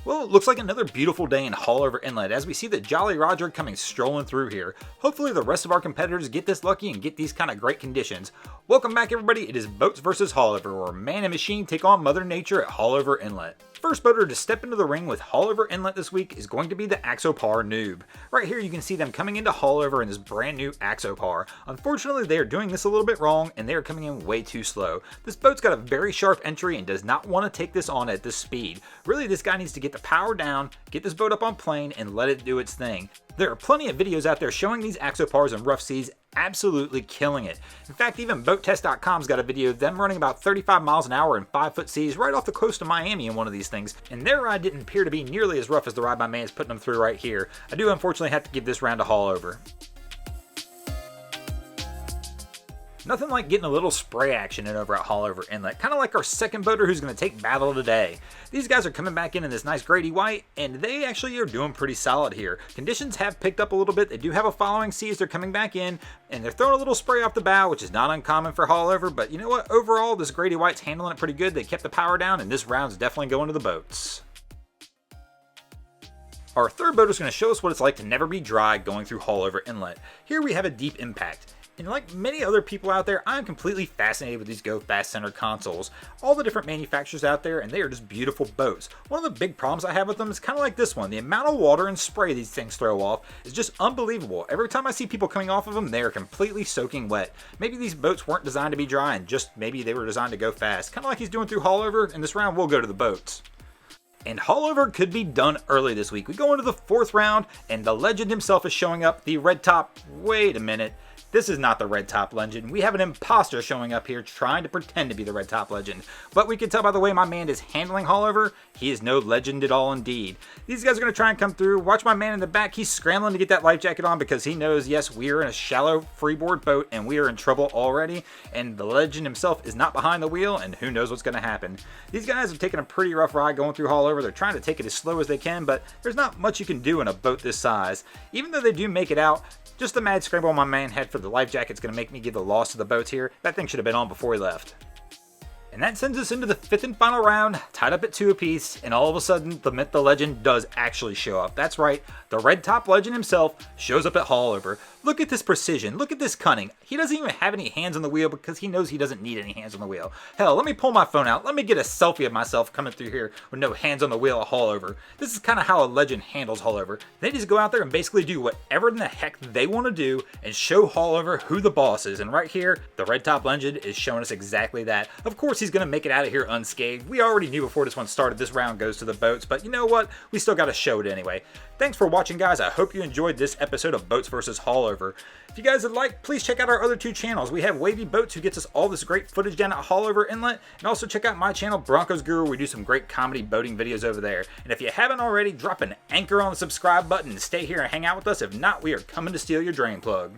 Well, it looks like another beautiful day in Haulover Inlet as we see the Jolly Roger coming strolling through here. Hopefully the rest of our competitors get this lucky and get these kind of great conditions. Welcome back everybody, it is Boats vs. Haulover, where man and machine take on Mother Nature at Haulover Inlet. First boater to step into the ring with Haulover Inlet this week is going to be the Axopar Newbie. Right here you can see them coming into Haulover in this brand new Axopar. Unfortunately they are doing this a little bit wrong and they are coming in way too slow. This boat's got a very sharp entry and does not want to take this on at this speed. Really this guy needs to get the power down, get this boat up on plane and let it do its thing. There are plenty of videos out there showing these Axopars in rough seas absolutely killing it. In fact, even BoatTest.com's got a video of them running about 35 miles an hour in 5-foot seas right off the coast of Miami in one of these things, and their ride didn't appear to be nearly as rough as the ride my man's putting them through right here. I do unfortunately have to give this round a Haulover. Nothing like getting a little spray action in over at Haulover Inlet, kind of like our second boater who's going to take battle today. These guys are coming back in this nice Grady White, and they actually are doing pretty solid here. Conditions have picked up a little bit, they do have a following sea as they're coming back in, and they're throwing a little spray off the bow, which is not uncommon for Haulover, but you know what, overall this Grady White's handling it pretty good. They kept the power down, and this round's definitely going to the boats. Our third boater is going to show us what it's like to never be dry going through Haulover Inlet. Here we have a deep impact. And like many other people out there, I'm completely fascinated with these Go Fast center consoles. All the different manufacturers out there, and they are just beautiful boats. One of the big problems I have with them is kind of like this one. The amount of water and spray these things throw off is just unbelievable. Every time I see people coming off of them, they are completely soaking wet. Maybe these boats weren't designed to be dry, and just maybe they were designed to go fast. Kind of like he's doing through Haulover, and this round will go to the boats. And Haulover could be done early this week. We go into the fourth round, and the legend himself is showing up, the red top. Wait a minute. This is not the red top legend. We have an imposter showing up here trying to pretend to be the red top legend. But we can tell by the way my man is handling Haulover, he is no legend at all indeed. These guys are going to try and come through. Watch my man in the back. He's scrambling to get that life jacket on because he knows, yes, we are in a shallow freeboard boat and we are in trouble already. And the legend himself is not behind the wheel and who knows what's going to happen. These guys have taken a pretty rough ride going through Haulover. They're trying to take it as slow as they can, but there's not much you can do in a boat this size. Even though they do make it out, just the mad scramble my man had for the life jacket's going to make me give the loss to the boats here. That thing should have been on before he left. And that sends us into the fifth and final round, tied up at 2 apiece, and all of a sudden, the myth, the legend does actually show up. That's right, the red top legend himself shows up at Haulover. Look at this precision, look at this cunning. He doesn't even have any hands on the wheel because he knows he doesn't need any hands on the wheel. Hell, let me pull my phone out, let me get a selfie of myself coming through here with no hands on the wheel at Haulover. This is kind of how a legend handles Haulover. They just go out there and basically do whatever in the heck they want to do and show Haulover who the boss is. And right here, the red top legend is showing us exactly that. Of course, he's going to make it out of here unscathed. We already knew before this one started this round goes to the boats, but you know what? We still got to show it anyway. Thanks for watching, guys. I hope you enjoyed this episode of Boats vs. Haulover. If you guys would like, please check out our other 2 channels. We have Wavy Boats, who gets us all this great footage down at Haulover Inlet, and also check out my channel, Broncos Guru. We do some great comedy boating videos over there. And if you haven't already, drop an anchor on the subscribe button and stay here and hang out with us. If not, we are coming to steal your drain plug.